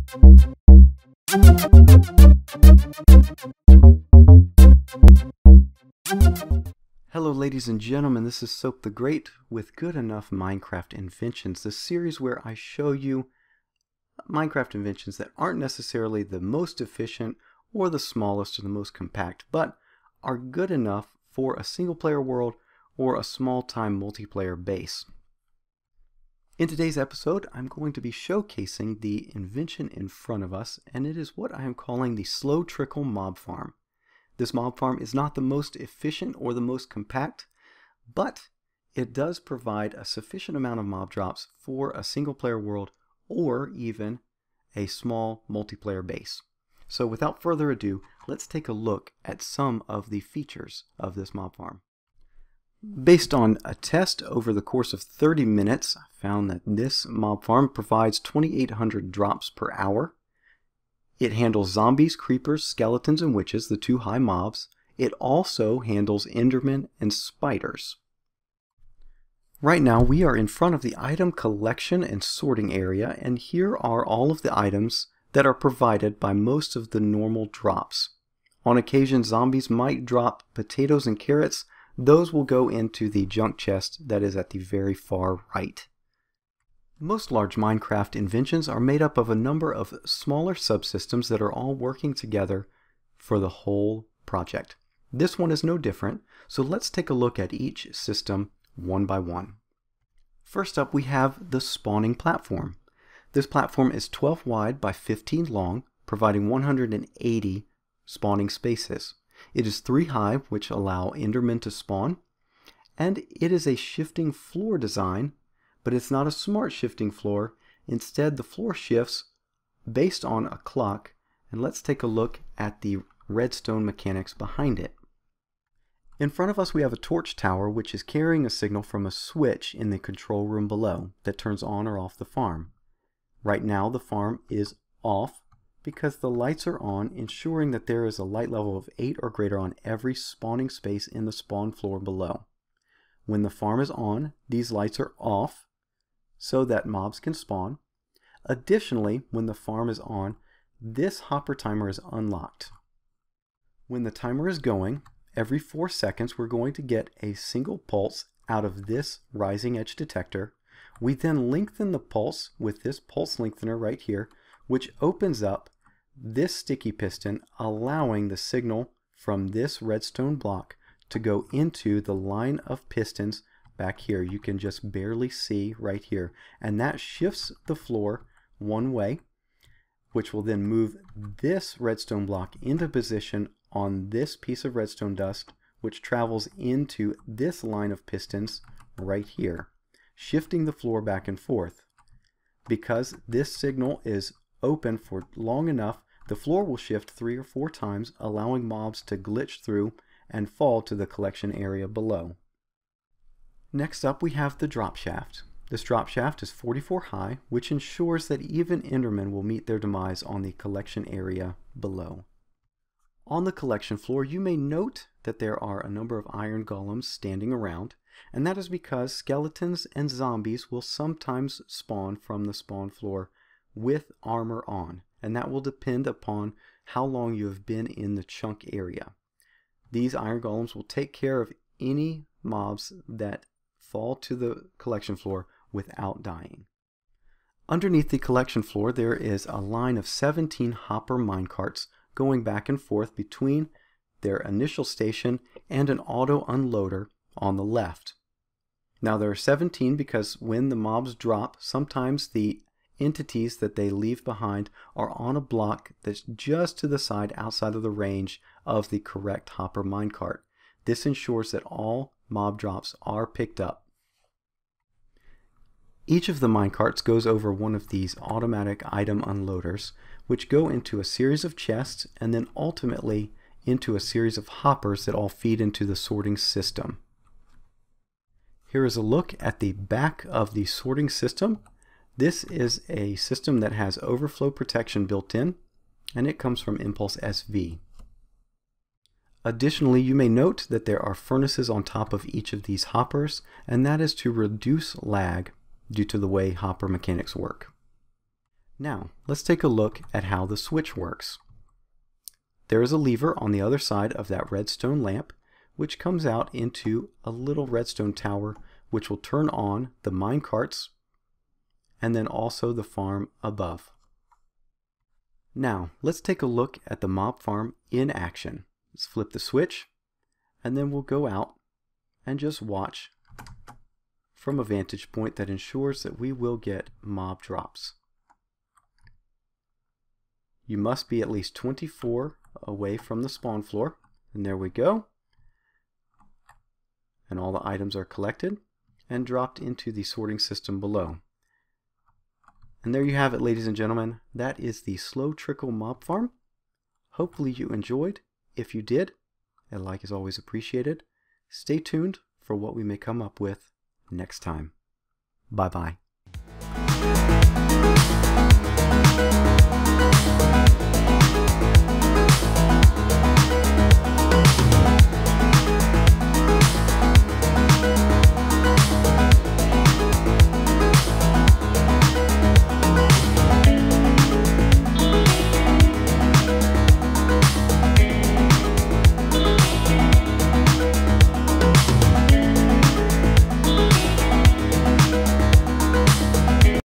Hello ladies and gentlemen, this is Soap the Great with Good Enough Minecraft Inventions, the series where I show you Minecraft inventions that aren't necessarily the most efficient or the smallest or the most compact, but are good enough for a single player world or a small time multiplayer base. In today's episode, I'm going to be showcasing the invention in front of us, and it is what I am calling the Slow Trickle Mob Farm. This mob farm is not the most efficient or the most compact, but it does provide a sufficient amount of mob drops for a single player world or even a small multiplayer base. So without further ado, let's take a look at some of the features of this mob farm. Based on a test over the course of 30 minutes, I found that this mob farm provides 2,800 drops per hour. It handles zombies, creepers, skeletons, and witches, the two high mobs. It also handles Endermen and spiders. Right now we are in front of the item collection and sorting area, and here are all of the items that are provided by most of the normal drops. On occasion, zombies might drop potatoes and carrots. Those will go into the junk chest that is at the very far right. Most large Minecraft inventions are made up of a number of smaller subsystems that are all working together for the whole project. This one is no different, so let's take a look at each system one by one. First up, we have the spawning platform. This platform is 12 wide by 15 long, providing 180 spawning spaces. It is 3 high, which allow Endermen to spawn, and it is a shifting floor design, but it's not a smart shifting floor. Instead, the floor shifts based on a clock, and let's take a look at the redstone mechanics behind it. In front of us we have a torch tower which is carrying a signal from a switch in the control room below that turns on or off the farm. Right now the farm is off because the lights are on, ensuring that there is a light level of 8 or greater on every spawning space in the spawn floor below. When the farm is on, these lights are off so that mobs can spawn. Additionally, when the farm is on, this hopper timer is unlocked. When the timer is going, every 4 seconds we're going to get a single pulse out of this rising edge detector. We then lengthen the pulse with this pulse lengthener right here, which opens up this sticky piston, allowing the signal from this redstone block to go into the line of pistons back here. You can just barely see right here, and that shifts the floor one way, which will then move this redstone block into position on this piece of redstone dust, which travels into this line of pistons right here, shifting the floor back and forth. Because this signal is open for long enough, the floor will shift 3 or 4 times, allowing mobs to glitch through and fall to the collection area below. Next up we have the drop shaft. This drop shaft is 44 high, which ensures that even Endermen will meet their demise on the collection area below. On the collection floor, you may note that there are a number of iron golems standing around, and that is because skeletons and zombies will sometimes spawn from the spawn floor with armor on, and that will depend upon how long you have been in the chunk area. These iron golems will take care of any mobs that fall to the collection floor without dying. Underneath the collection floor there is a line of 17 hopper minecarts going back and forth between their initial station and an auto unloader on the left. Now there are 17 because when the mobs drop, sometimes the entities that they leave behind are on a block that's just to the side outside of the range of the correct hopper minecart. This ensures that all mob drops are picked up. Each of the minecarts goes over one of these automatic item unloaders, which go into a series of chests and then ultimately into a series of hoppers that all feed into the sorting system. Here is a look at the back of the sorting system. This is a system that has overflow protection built in, and it comes from Impulse SV. Additionally, you may note that there are furnaces on top of each of these hoppers, and that is to reduce lag due to the way hopper mechanics work. Now, let's take a look at how the switch works. There is a lever on the other side of that redstone lamp, which comes out into a little redstone tower, which will turn on the mine carts and then also the farm above. Now, let's take a look at the mob farm in action. Let's flip the switch, and then we'll go out and just watch from a vantage point that ensures that we will get mob drops. You must be at least 24 away from the spawn floor, and there we go. And all the items are collected and dropped into the sorting system below. And there you have it, ladies and gentlemen. That is the Slow Trickle mob farm. Hopefully you enjoyed. If you did, a like is always appreciated. Stay tuned for what we may come up with next time. Bye-bye.